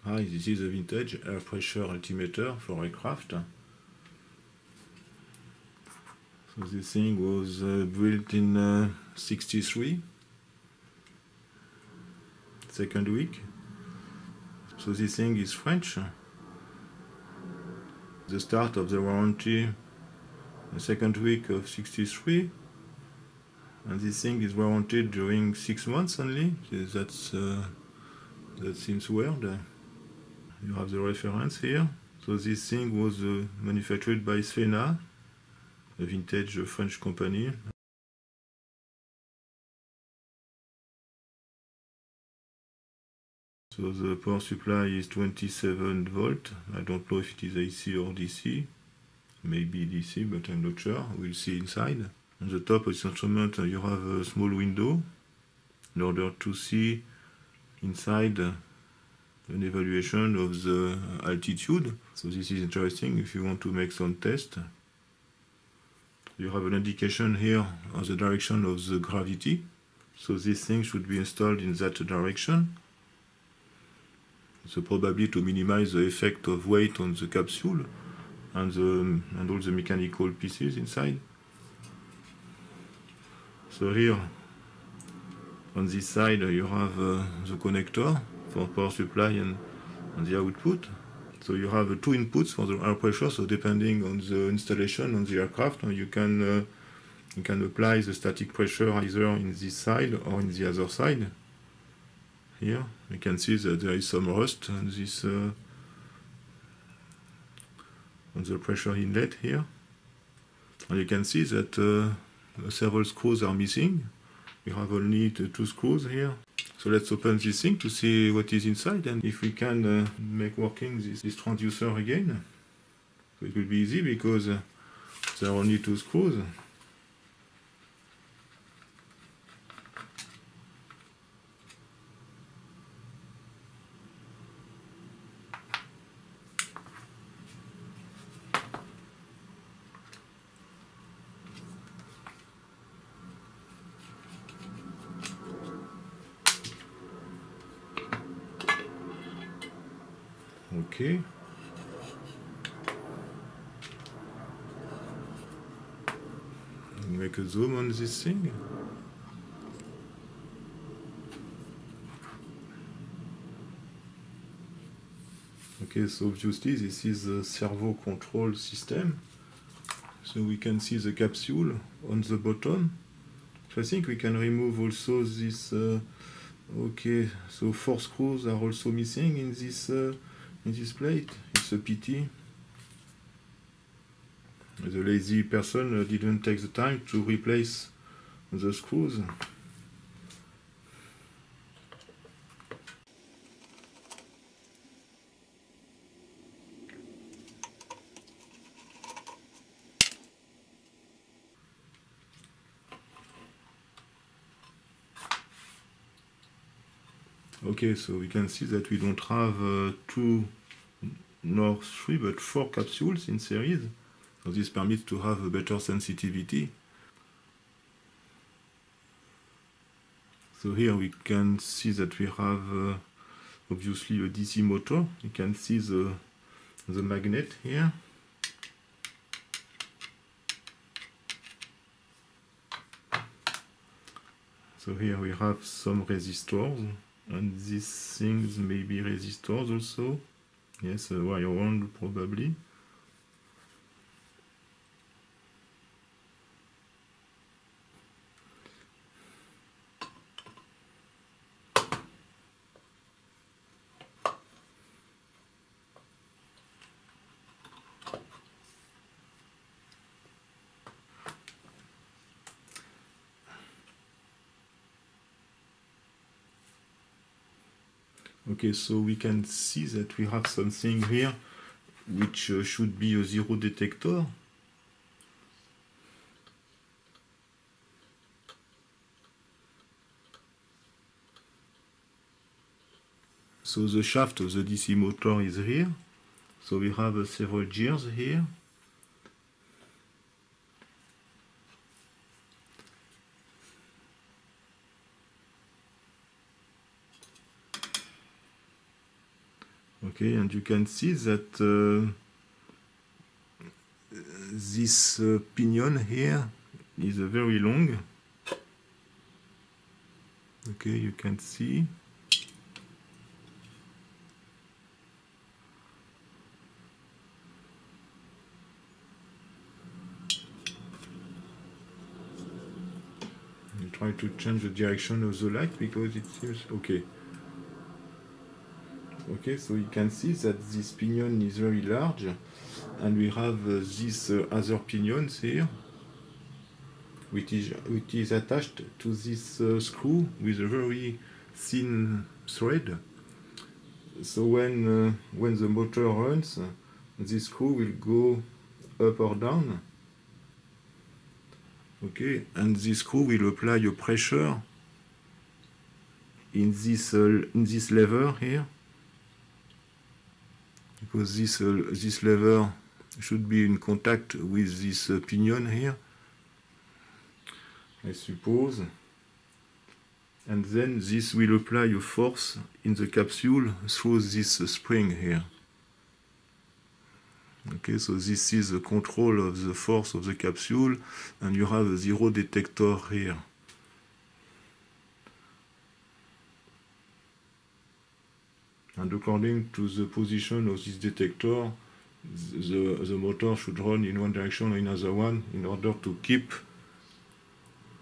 Hi, this is a vintage air pressure altimeter for aircraft. So this thing was built in 63, second week. So this thing is French. The start of the warranty, the second week of 63. And this thing is warranted during 6 months only. That seems weird. You have the reference here. So this thing was manufactured by Sfena, a vintage French company. So the power supply is 27 volt. I don't know if it is AC or DC. Maybe DC, but I'm not sure. We'll see inside. On the top of this instrument you have a small window in order to see inside an evaluation of the altitude. So this is interesting if you want to make some test. You have an indication here of the direction of the gravity. So this thing should be installed in that direction. So probably to minimize the effect of weight on the capsule and all the mechanical pieces inside. So here on this side you have the connector for power supply and the output. So you have two inputs for the air pressure. So depending on the installation on the aircraft, you can apply the static pressure either in this side or in the other side. Here you can see that there is some rust on this on the pressure inlet here, and you can see that several screws are missing. We have only two screws here. So let's open this thing to see what is inside and if we can make working this transducer again. So it will be easy because there are only two screws. Okay. Make a zoom on this thing. Okay, so obviously this is a servo control system. So we can see the capsule on the bottom. So I think we can remove also this. Okay, so 4 screws are also missing in this plate. It's a pity. The lazy person didn't take the time to replace the screws. Okay, so we can see that we don't have 2 nor 3 but 4 capsules in series. So this permits to have a better sensitivity. So here we can see that we have obviously a DC motor. You can see the magnet here. So here we have some resistors, and these things may be resistors also. Yes, a wire wound probably. Okay, so we can see that we have something here which should be a zero detector. So the shaft of the DC motor is here. So we have several gears here. Okay, and you can see that this pinion here is very long. Okay, you can see. You try to change the direction of the light because it seems okay. Okay, so you can see that this pinion is very large, and we have these other pinions here, which is attached to this screw with a very thin thread. So when the motor runs, this screw will go up or down. Okay, and this screw will apply a pressure in this lever here, because this lever should be in contact with this pinion here, I suppose. And then this will apply a force in the capsule through this spring here. Okay, so this is the control of the force of the capsule, and you have a zero detector here. And according to the position of this detector, the motor should run in one direction or another one in order to keep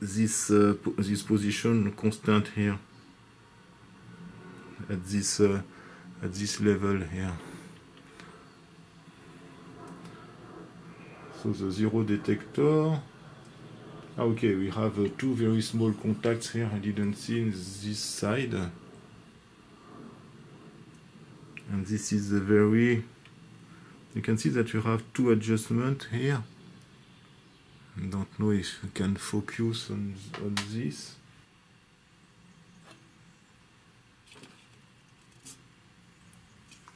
this position constant here at this level here. So the zero detector. Okay, we have two very small contacts here. I didn't see in this side. And this is a very, you can see that you have two adjustments here. I don't know if you can focus on this.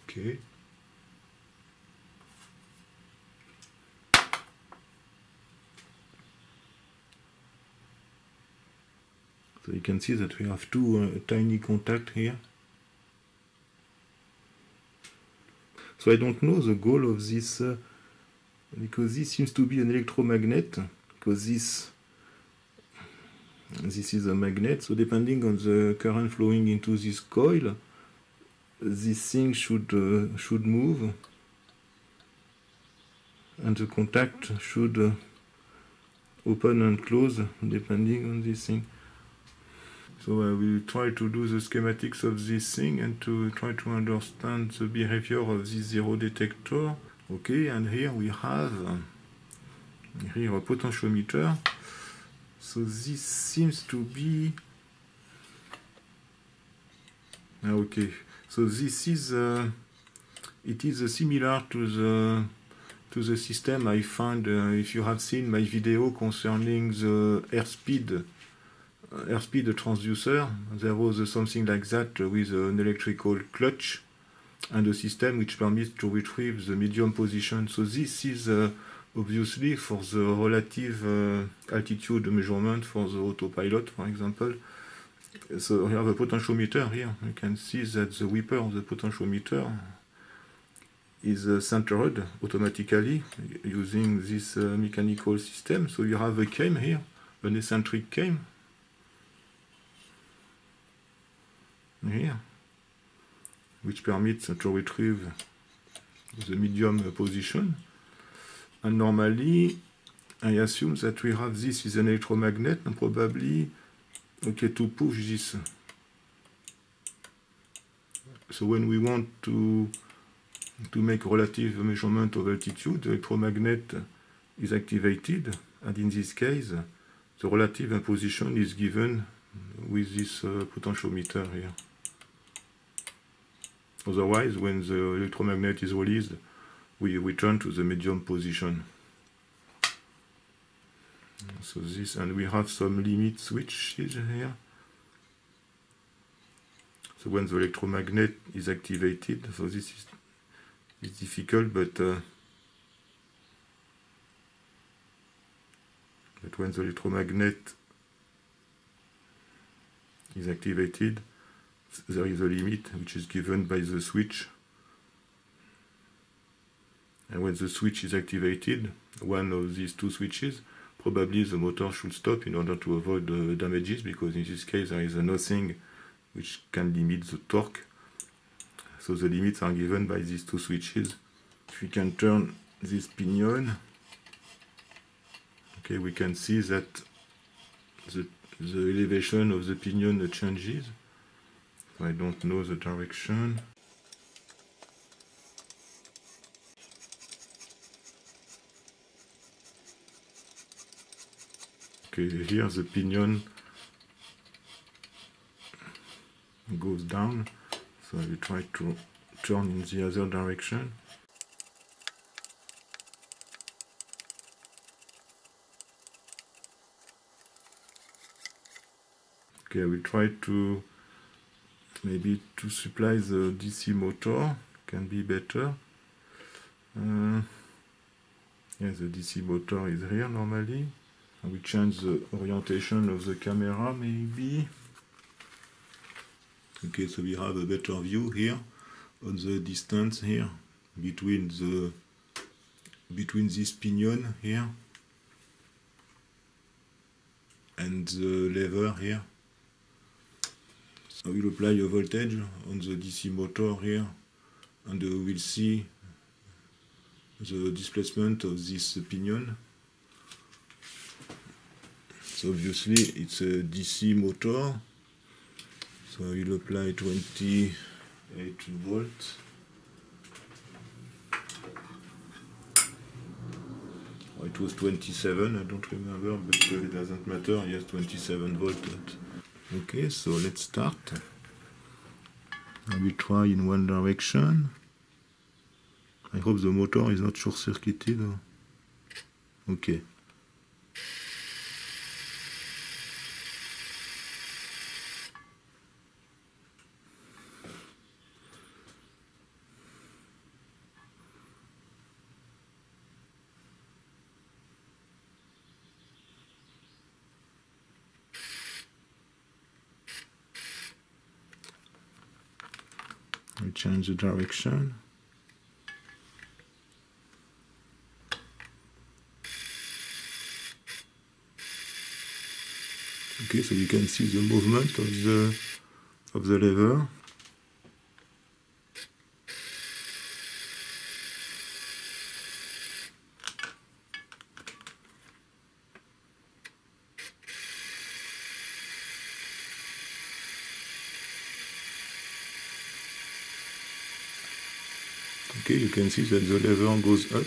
Okay. So you can see that we have two tiny contacts here. So I don't know the goal of this, because this seems to be an electromagnet, because this is a magnet, so depending on the current flowing into this coil, this thing should move, and the contact should open and close depending on this thing. So I will try to do the schematics of this thing and to try to understand the behavior of this zero detector. Okay, and here we have here a potentiometer. So this seems to be okay. So this is it is similar to the system I found if you have seen my video concerning the airspeed transducer. There was something like that with an electrical clutch and a system which permits to retrieve the medium position. So this is obviously for the relative altitude measurement for the autopilot, for example. So we have a potentiometer here. You can see that the whipper of the potentiometer is centered automatically using this mechanical system. So you have a cam here, an eccentric cam here, which permits to retrieve the medium position. And normally, I assume that we have this is an electromagnet, and probably, okay, to push this. So when we want to make relative measurement of altitude, the electromagnet is activated, and in this case, the relative position is given with this potentiometer here. Otherwise, when the electromagnet is released, we return to the medium position. So this, and we have some limit switches here. So when the electromagnet is activated, so this is difficult, but when the electromagnet is activated, there is a limit which is given by the switch And when the switch is activated, one of these two switches, probably the motor should stop in order to avoid damages, because in this case there is nothing which can limit the torque. So the limits are given by these two switches. If we can turn this pinion, okay, we can see that the elevation of the pinion changes. So I don't know the direction. Okay, here the pinion goes down, so I will try to turn in the other direction. Okay, I will try to maybe to supply the DC motor, can be better. Yeah, the DC motor is here normally. I will change the orientation of the camera maybe. Okay, so we have a better view here on the distance here between this pinion here and the lever here. So I will apply a voltage on the DC motor here, and we will see the displacement of this pinion. So obviously it's a DC motor, so I will apply 28 volts. Oh, it was 27, I don't remember, but it doesn't matter. Yes, 27 volts. Okay, so let's start. I will try in one direction. I hope the motor is not short-circuited. Okay. I change the direction. Okay, so you can see the movement of the lever. Okay, you can see that the lever goes up.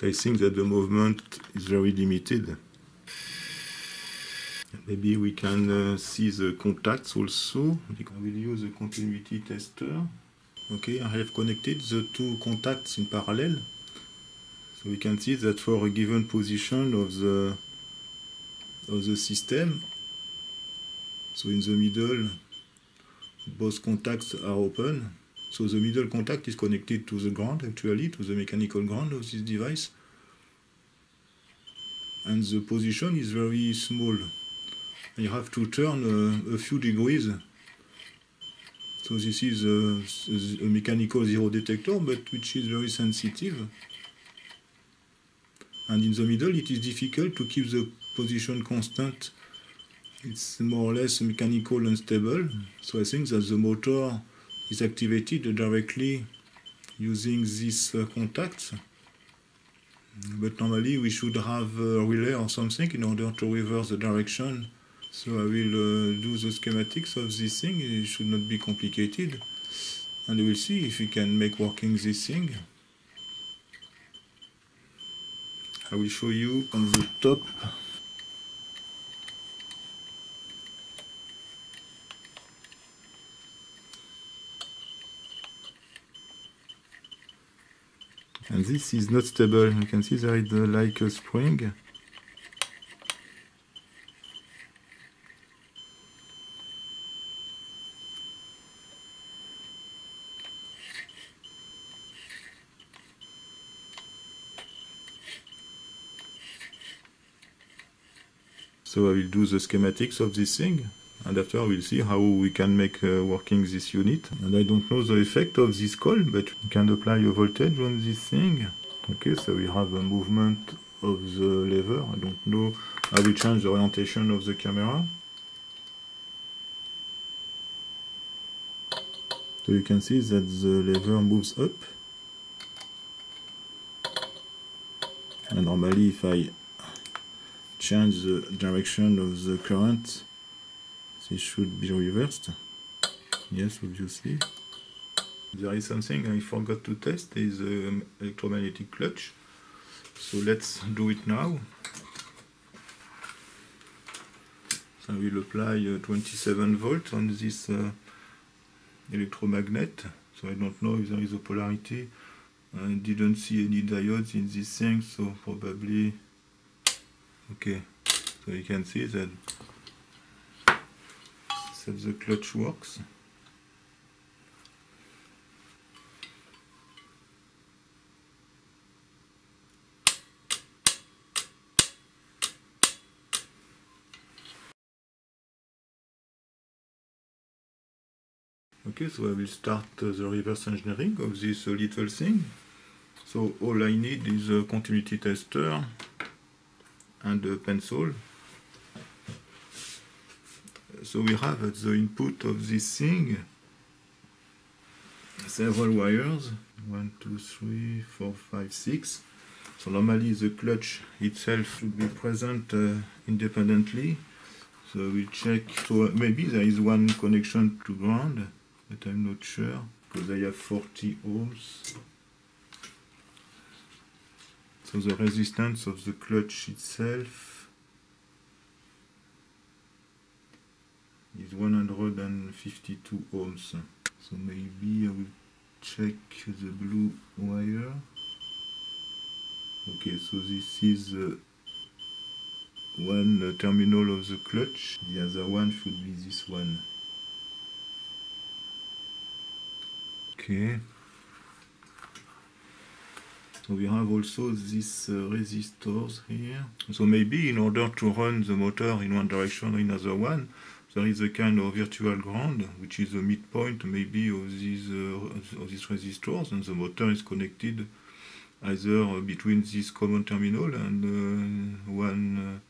I think that the movement is very limited. Maybe we can see the contacts also. I will use a continuity tester. Okay, I have connected the two contacts in parallel. So we can see that for a given position of the system, so in the middle, both contacts are open. So the middle contact is connected to the ground, actually, to the mechanical ground of this device. And the position is very small. You have to turn a few degrees. So this is a mechanical zero detector, but which is very sensitive. And in the middle, it is difficult to keep the position constant. It's more or less mechanical unstable. So I think that the motor is activated directly using these contacts. But normally we should have a relay or something in order to reverse the direction. So I will do the schematics of this thing. It should not be complicated. And we will see if we can make working this thing. I will show you on the top. And this is not stable. You can see there is like a spring. So I will do the schematics of this thing, and after we'll see how we can make working this unit. And I don't know the effect of this coil, but we can apply a voltage on this thing. Okay, so we have a movement of the lever. I don't know how we change the orientation of the camera. So you can see that the lever moves up. And normally if I change the direction of the current, this should be reversed. Yes, obviously. There is something I forgot to test, is the electromagnetic clutch. So let's do it now. So I will apply 27 volts on this electromagnet. So I don't know if there is a polarity. I didn't see any diodes in this thing, so probably okay. So you can see that the clutch works. Okay, so I will start the reverse engineering of this little thing. So all I need is a continuity tester and a pencil. So we have at the input of this thing several wires, 1, 2, 3, 4, 5, 6. So normally the clutch itself should be present independently. So we'll check. So maybe there is one connection to ground, but I'm not sure because I have 40 ohms. So the resistance of the clutch itself is 152 ohms. So maybe I will check the blue wire. Okay, so this is one terminal of the clutch. The other one should be this one. Okay. So we have also these resistors here. So maybe in order to run the motor in one direction or another one, there is a kind of virtual ground, which is the midpoint maybe of these resistors, and the motor is connected either between this common terminal and one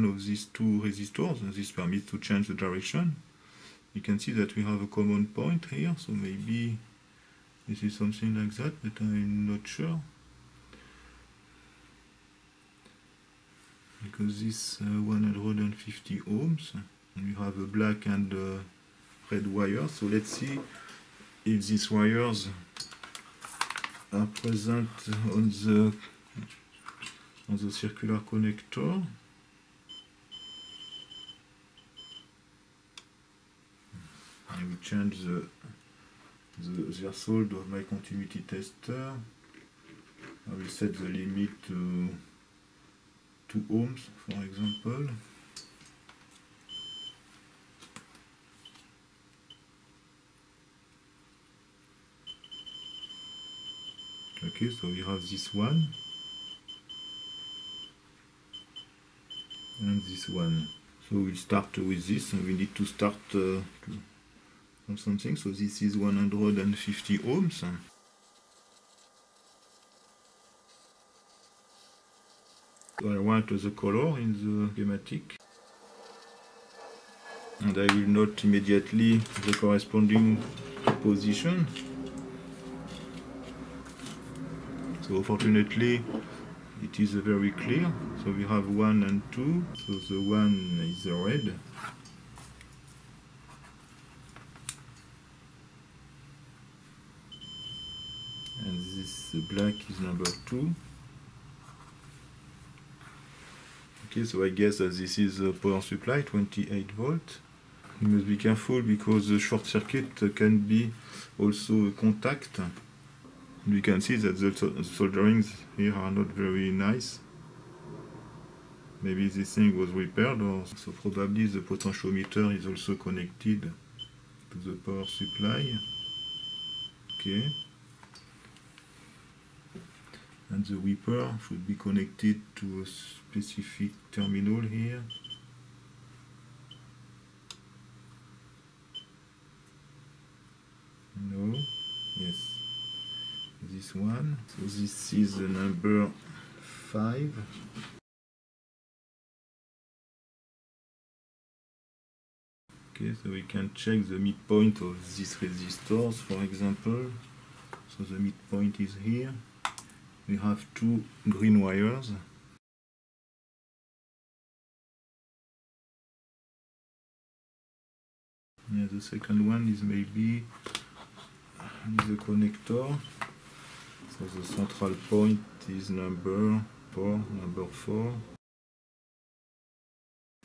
of these two resistors, and this permits to change the direction. You can see that we have a common point here, so maybe this is something like that, but I'm not sure. Because this 150 ohms, and you have a black and red wire. So let's see if these wires are present on the circular connector. I will change the threshold of my continuity tester. I will set the limit to 2 ohms, for example. Okay, so we have this one and this one. So we'll start with this, and we need to start on something. So this is 150 ohms. So I want the color in the schematic, and I will note immediately the corresponding position. So fortunately it is very clear. So we have 1 and 2. So the 1 is the red. And this black is number 2. Okay, so I guess that this is a power supply, 28 volts. You must be careful because the short circuit can be also a contact. We can see that the solderings here are not very nice. Maybe this thing was repaired, or so probably the potentiometer is also connected to the power supply. Okay. and the whipper should be connected to a specific terminal here. No, yes, this one. So this is the number 5. Okay, so we can check the midpoint of these resistors, for example. So the midpoint is here. We have 2 green wires. Yeah, the second one is maybe the connector. So the central point is number 4.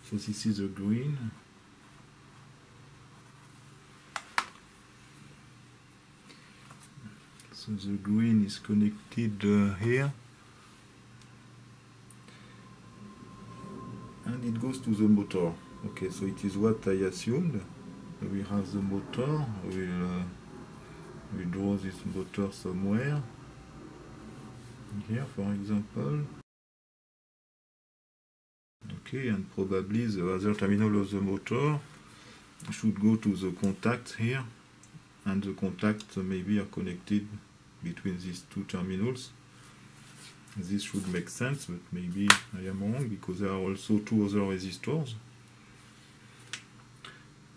So this is the green. So the green is connected here, and it goes to the motor. Okay, so it is what I assumed. We have the motor. We'll draw this motor somewhere. Here, for example. Okay, and probably the other terminal of the motor should go to the contacts here, and the contacts maybe are connected between these 2 terminals. This should make sense, but maybe I am wrong because there are also 2 other resistors.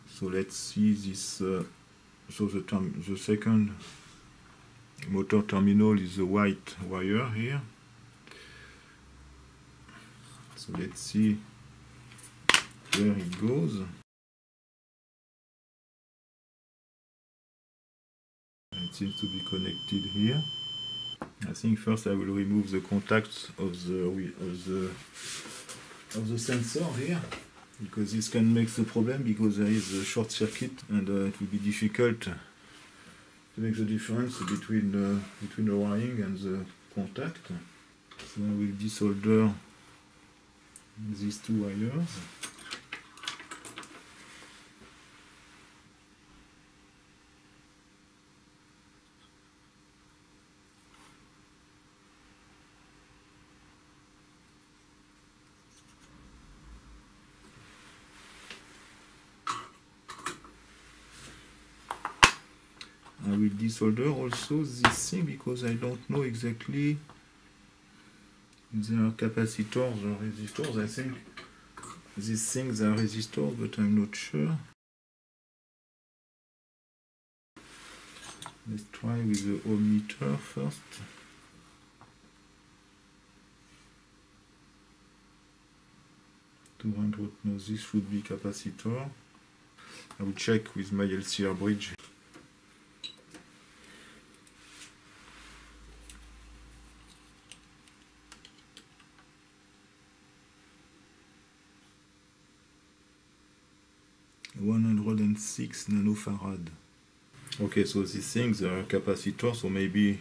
So let's see this. So the second motor terminal is the white wire here. So let's see where it goes. It seems to be connected here. I think first I will remove the contacts of the sensor here, because this can make the problem, because there is a short circuit and it will be difficult to make the difference between the wiring and the contact. So I will desolder these 2 wires. I will desolder also this thing because I don't know exactly if they are capacitors or resistors. I think these things are resistors, but I'm not sure. Let's try with the ohmmeter first. No, this should be capacitor. I will check with my LCR bridge. .106 nanofarad. Okay, so these things are capacitors, so maybe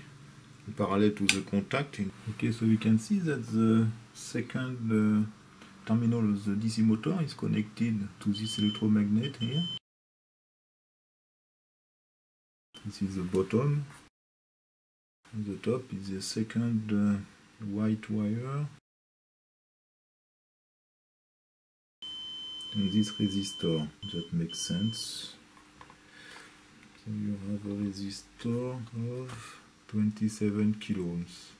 parallel to the contact. Okay, so we can see that the second terminal of the DC motor is connected to this electromagnet here. This is the bottom. On the top is the second white wire. And this resistor, that makes sense. So you have a resistor of 27 kilo ohms.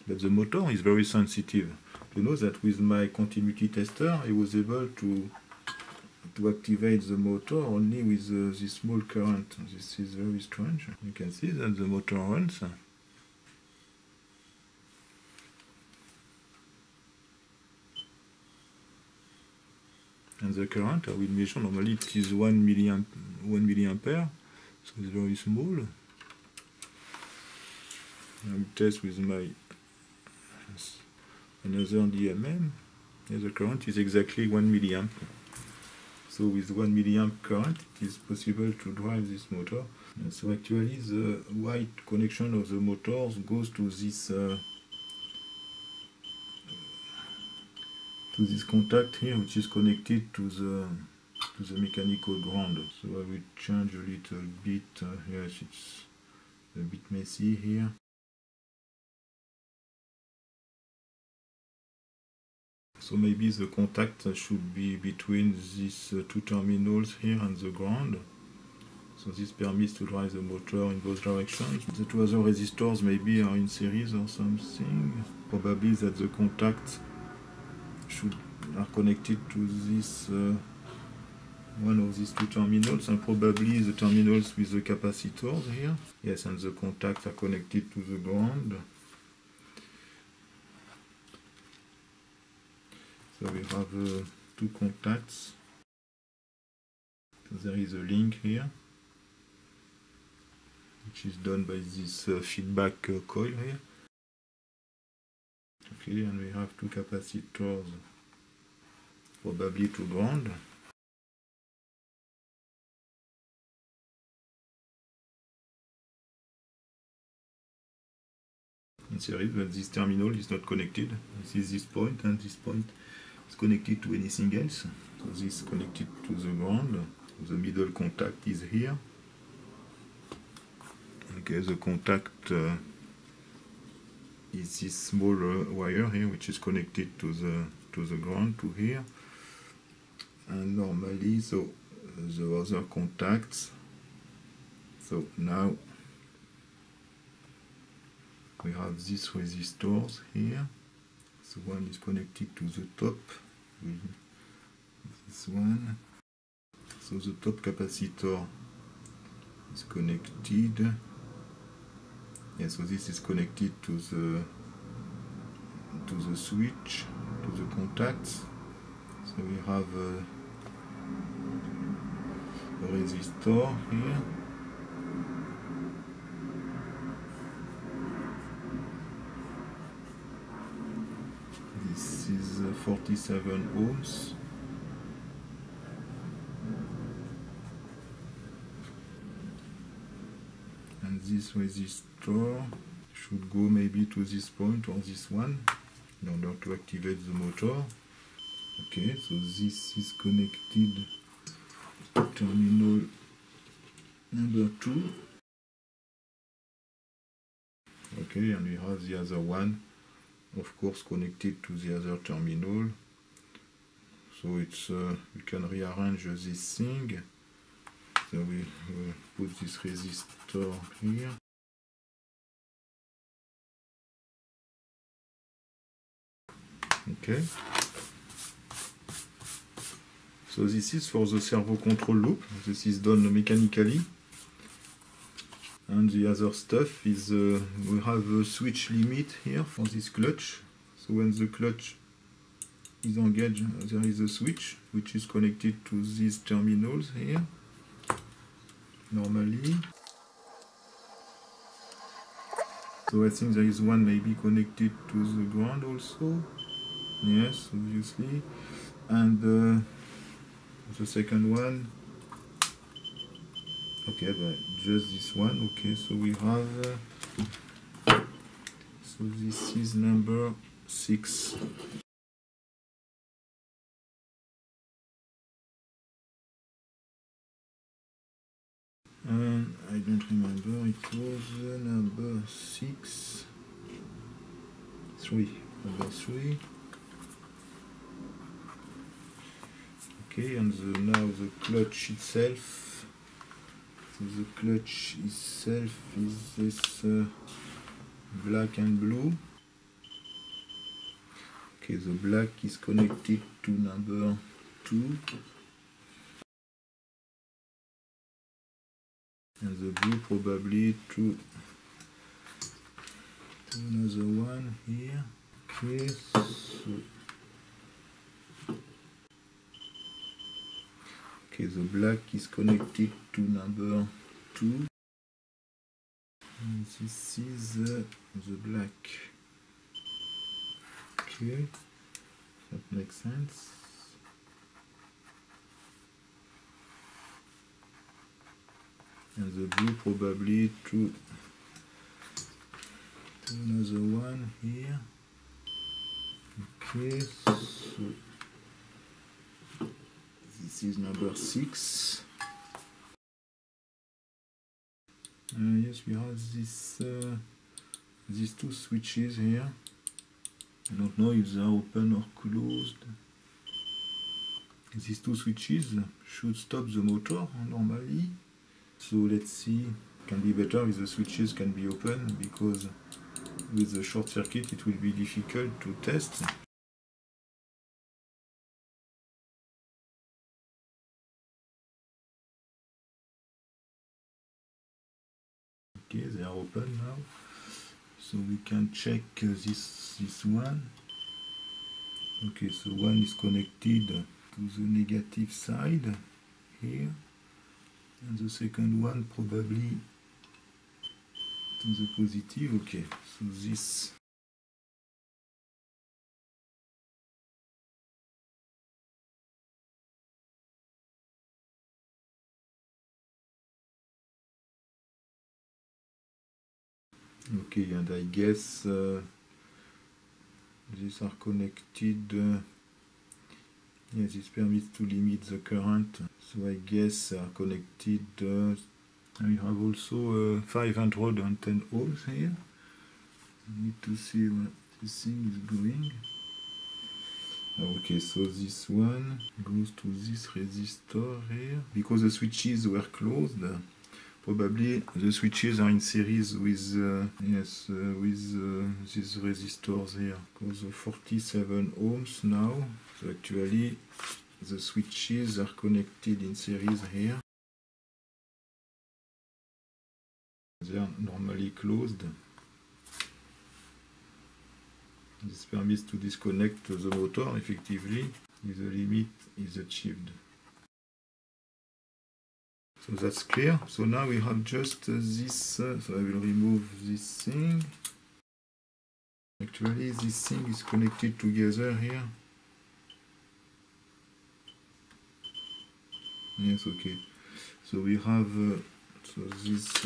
But the motor is very sensitive. You know that with my continuity tester, I was able to activate the motor only with this small current. This is very strange. You can see that the motor runs. And the current, I will measure, normally it is 1 milliampere, so it's very small. I will test with my another DMM, and the current is exactly 1 milliamp. So with 1 milliamp current, it is possible to drive this motor. And so actually the white connection of the motors goes to this contact here, which is connected to the mechanical ground. So I will change a little bit. Yes, a bit messy here. So maybe the contact should be between these two terminals here and the ground. So this permits to drive the motor in both directions. The two other resistors maybe are in series or something. Probably that the contacts are connected to this one of these two terminals, and probably the terminals with the capacitors here. Yes, and the contacts are connected to the ground. So we have two contacts. So there is a link here, which is done by this feedback coil here. Okay, and we have two capacitors, probably to ground. In series, but this terminal is not connected. This is this point, and this point is connected to anything else. So this is connected to the ground. The middle contact is here. Okay, the contact is this small wire here, which is connected to the ground, to here. And normally, so the other contacts. So now we have these resistors here. So one is connected to the top with this one. So the top capacitor is connected. Yeah, so this is connected to the switch, to the contacts. So we have a resistor here. This is 47 ohms. And this resistor should go maybe to this point or this one in order to activate the motor. Okay, so this is connected to terminal number 2. Okay, and we have the other one, of course, connected to the other terminal. So it's we can rearrange this thing. So we put this resistor here. Okay. So this is for the servo control loop. This is done mechanically. And the other stuff is we have a switch limit here for this clutch. So when the clutch is engaged, there is a switch which is connected to these terminals here. Normally. So I think there is one maybe connected to the ground also. Yes, obviously. And the second one. Okay, but just this one. Okay, so we have. So this is number 6. And I don't remember, it was number 6. 3. Number 3. Okay, and now the clutch itself. So the clutch itself is this black and blue. Okay, the black is connected to number 2. And the blue probably to another one here. Okay, so okay, the black is connected to number 2. And this is the black. Okay, that makes sense. And the blue probably to another one here. Okay, so this is number 6. Yes, we have this these two switches here. I don't know if they are open or closed. These two switches should stop the motor normally. So let's see. It can be better if the switches can be open, because with the short circuit it will be difficult to test. Okay, they are open now. So we can check this one. Okay, so one is connected to the negative side here, and the second one probably to the positive. Okay, so this okay, and I guess these are connected. Yes, this permits to limit the current. So I guess they are connected. We have also 510 ohms here. I need to see what this thing is going. Okay, so this one goes to this resistor here. Because the switches were closed, probably the switches are in series with these resistors here. Because 47 ohms now. So actually the switches are connected in series here. They are normally closed. This permits to disconnect the motor effectively if the limit is achieved. So that's clear. So now we have just this, so I will remove this thing. Actually this thing is connected together here. Yes, okay. So we have, so this,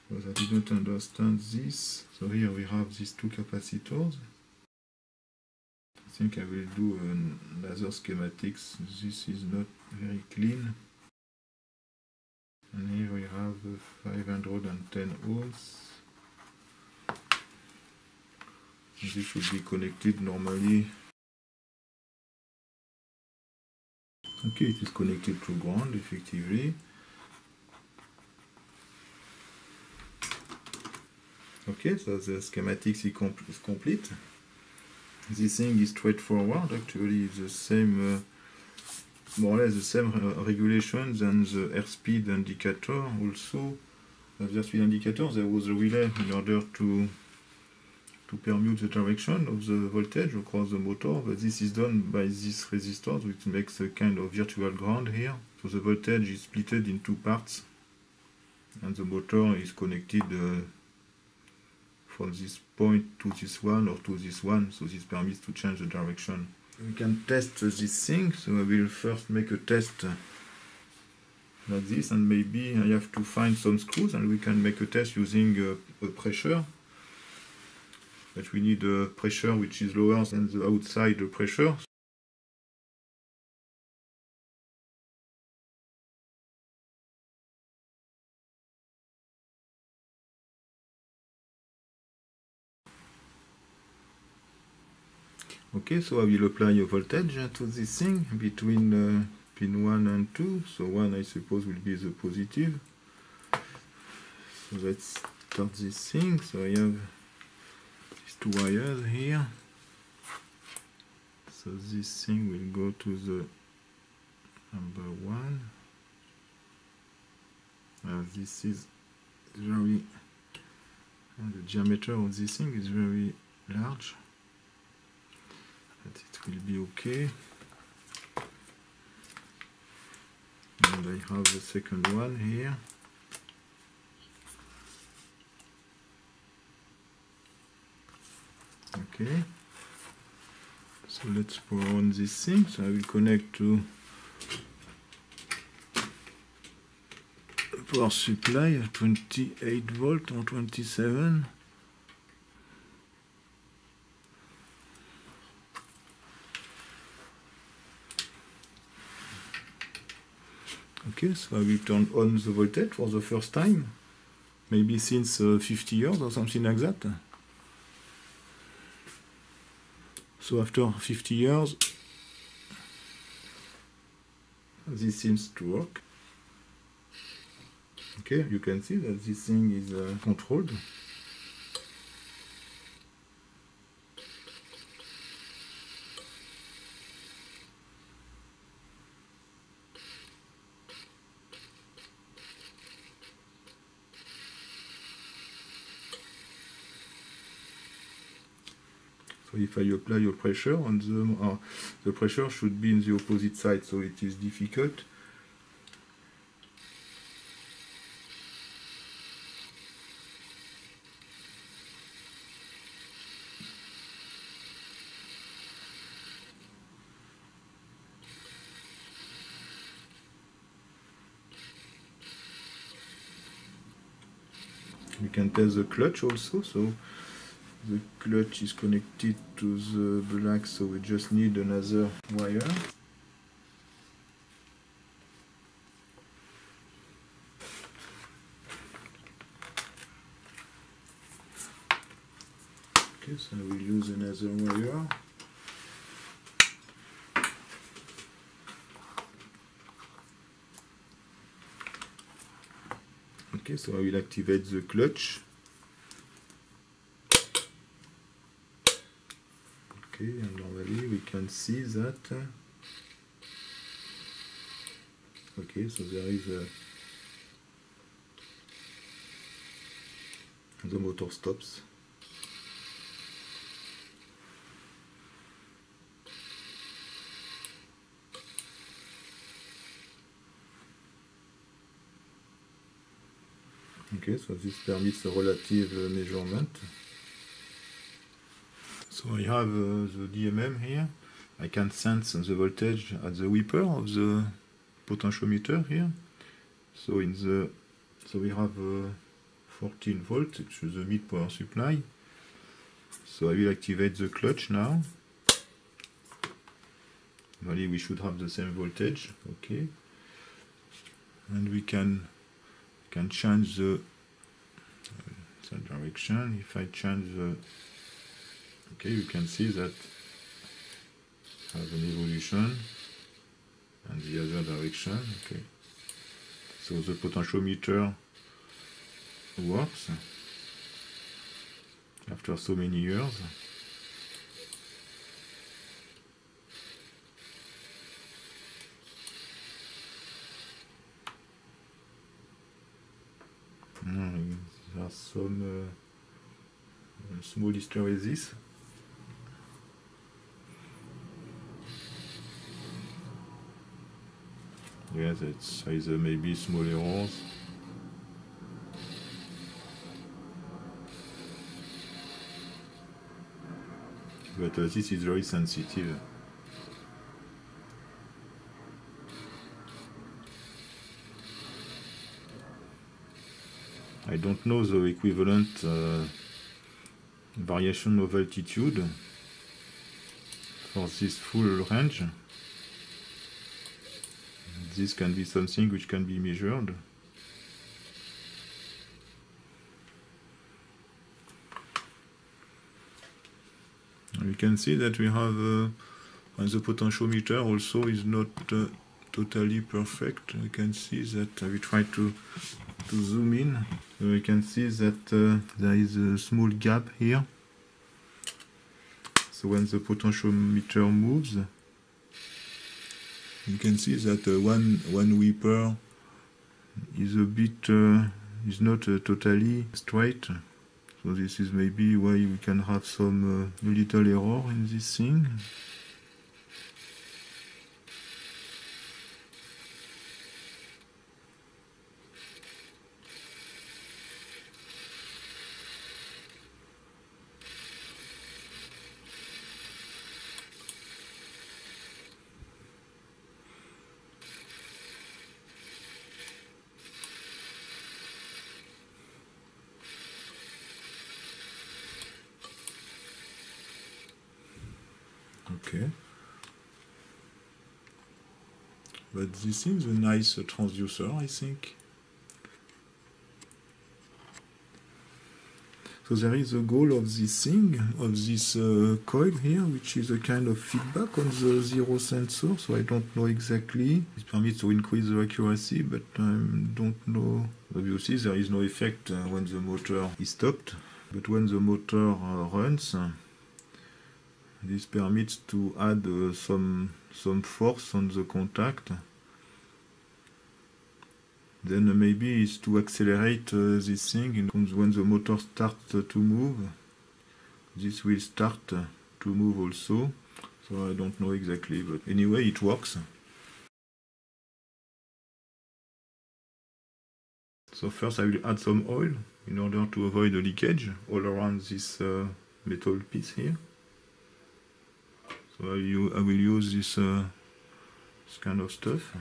because I didn't understand this. So here we have these two capacitors. I think I will do another schematics. This is not very clean. And here we have 510 ohms. This should be connected normally. Okay, it is connected to ground effectively. Okay, so the schematics is complete. This thing is straightforward. Actually, it's the same, more or less the same regulations and the airspeed indicator. Also, the airspeed indicator, there was a relay in order to permute the direction of the voltage across the motor, but this is done by this resistor, which makes a kind of virtual ground here. So the voltage is split in two parts, and the motor is connected from this point to this one or to this one, so this permits to change the direction. We can test this thing, so I will first make a test like this, and maybe I have to find some screws, and we can make a test using a pressure. But we need a pressure which is lower than the outside pressure. Okay, so I will apply a voltage to this thing between pin 1 and 2. So 1 I suppose will be the positive. So let's start this thing. So I have these two wires here. So this thing will go to the number 1. This is very, the diameter of this thing is very large. But it will be okay. And I have the second one here. Okay. So let's power on this thing. So I will connect to power supply at 28 volt or 27. Okay, so I will turn on the voltage for the first time. maybe since 50 years or something like that. So after 50 years, this seems to work. Okay, you can see that this thing is controlled. So if I apply a pressure on the pressure should be in the opposite side, so it is difficult. We can test the clutch also, so the clutch is connected to the black, so we just need another wire. Okay, so we use another wire. Okay, so I will activate the clutch. Okay, and normally we can see that. Okay, so there is the motor stops. Okay, so this permits a relative measurement. So I have the DMM here. I can sense the voltage at the whipper of the potentiometer here. So we have 14 volts, which is the mid power supply. So I will activate the clutch now. Normally we should have the same voltage. Okay, and we can change the direction. If I change the, okay, you can see that I have an evolution and the other direction. Okay, so the potentiometer works after so many years. There are some small hysteresis. Yes, it's either maybe small errors. But this is very sensitive. I don't know the equivalent variation of altitude for this full range. This can be something which can be measured. We can see that we have and the potentiometer also is not totally perfect. We can see that I will try to zoom in. So we can see that there is a small gap here. So when the potentiometer moves, you can see that one whipper is a bit is not totally straight. So this is maybe why we can have some little error in this thing. Okay, but this is a nice transducer, I think. So there is a goal of this thing, of this coil here, which is a kind of feedback on the zero sensor, so I don't know exactly. It permits to increase the accuracy, but I don't know. Obviously there is no effect when the motor is stopped, but when the motor runs, this permits to add some force on the contact. Then maybe it's to accelerate this thing. When the motor starts to move, this will start to move also. So I don't know exactly, but anyway, it works. So first I will add some oil in order to avoid the leakage all around this metal piece here. So I will use this kind of stuff.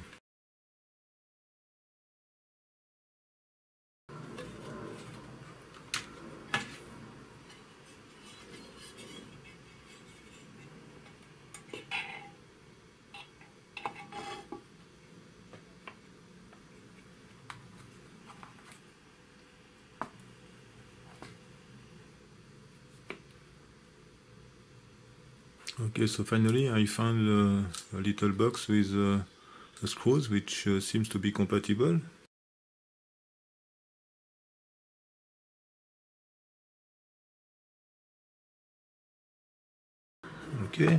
Okay, so finally I found a little box with screws which seems to be compatible. Okay,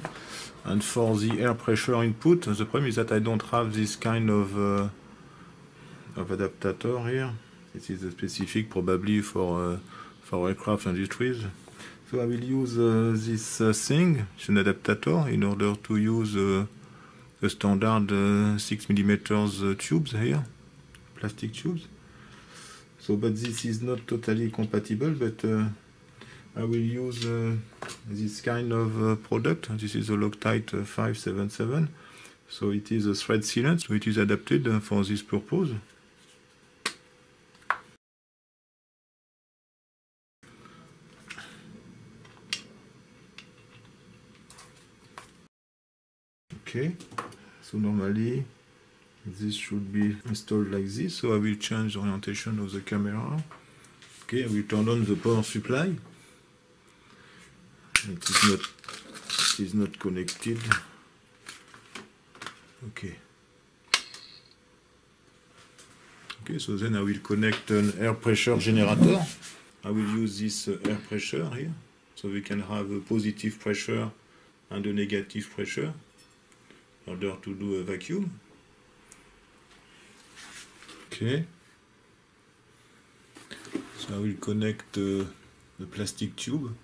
and for the air pressure input, the problem is that I don't have this kind of adapter here. This is specific probably for aircraft industries. So I will use this thing, it's an adapter, in order to use the standard 6mm tubes here, plastic tubes. So, but this is not totally compatible, but I will use this kind of product. This is a Loctite 577. So it is a thread sealant, so it is adapted for this purpose. Okay, so normally this should be installed like this, so I will change the orientation of the camera. Okay, I will turn on the power supply. It is not connected. Okay. Okay, so then I will connect an air pressure generator. I will use this air pressure here, so we can have a positive pressure and a negative pressure in order to do a vacuum. Okay. So I will connect the plastic tube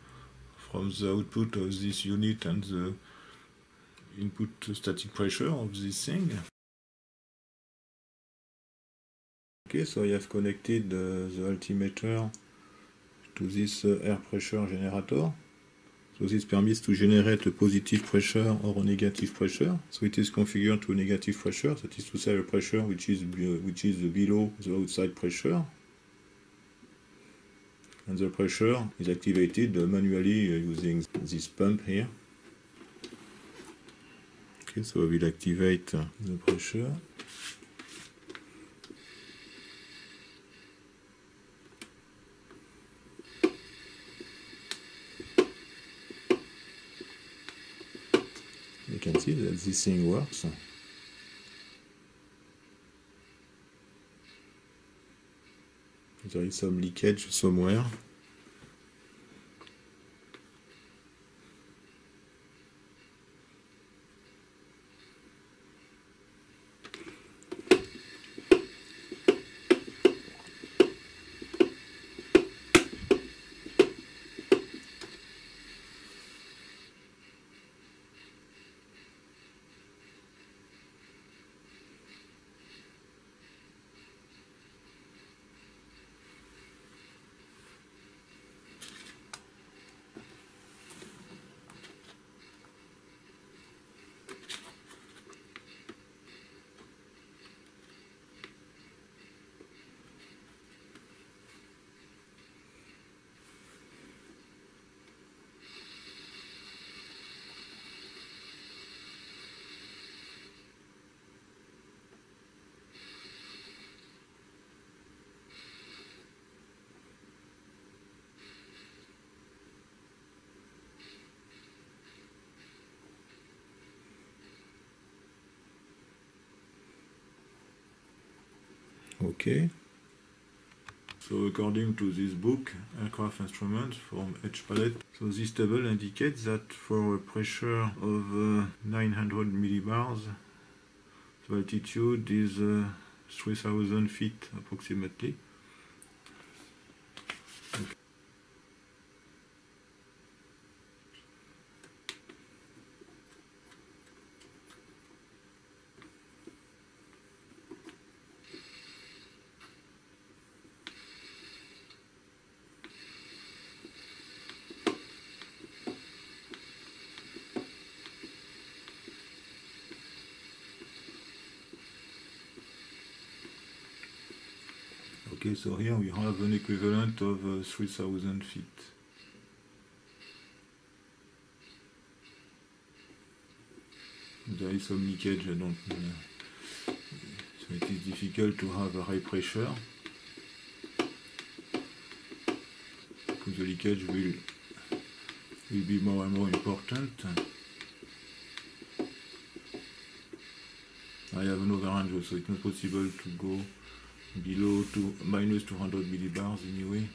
from the output of this unit and the input static pressure of this thing. Okay, so I have connected the altimeter to this air pressure generator. So this permits to generate a positive pressure or a negative pressure. So it is configured to a negative pressure, that is to say a pressure which is below the outside pressure. And the pressure is activated manually using this pump here. Okay, so I will activate the pressure. You can see that this thing works. There is some leakage somewhere. Okay. So according to this book, Aircraft Instruments from H Palette, so this table indicates that for a pressure of 900 millibars, the altitude is 3000 feet approximately. Okay. Okay, so here we have an equivalent of 3000 feet. There is some leakage, I don't know. So it is difficult to have a high pressure because the leakage will be more and more important. I have an overrange, so it's not possible to go below minus 200 millibars anyway.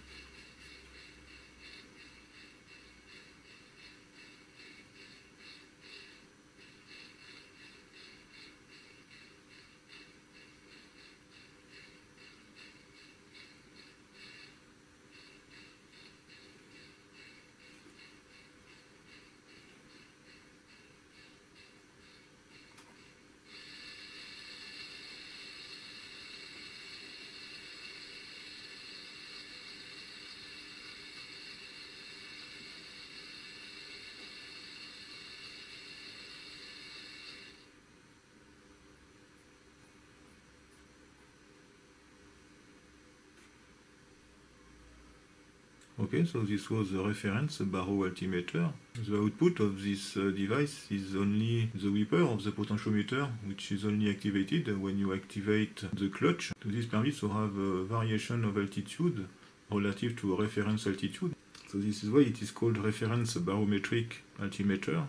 Okay, so this was the reference Barrow altimeter. The output of this device is only the whipper of the potentiometer, which is only activated when you activate the clutch. So this permits to have a variation of altitude relative to a reference altitude. So this is why it is called reference barometric altimeter.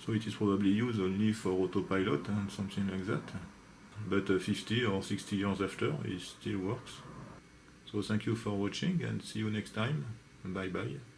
So it is probably used only for autopilot and something like that. But 50 or 60 years after, it still works. So thank you for watching and see you next time. Bye bye.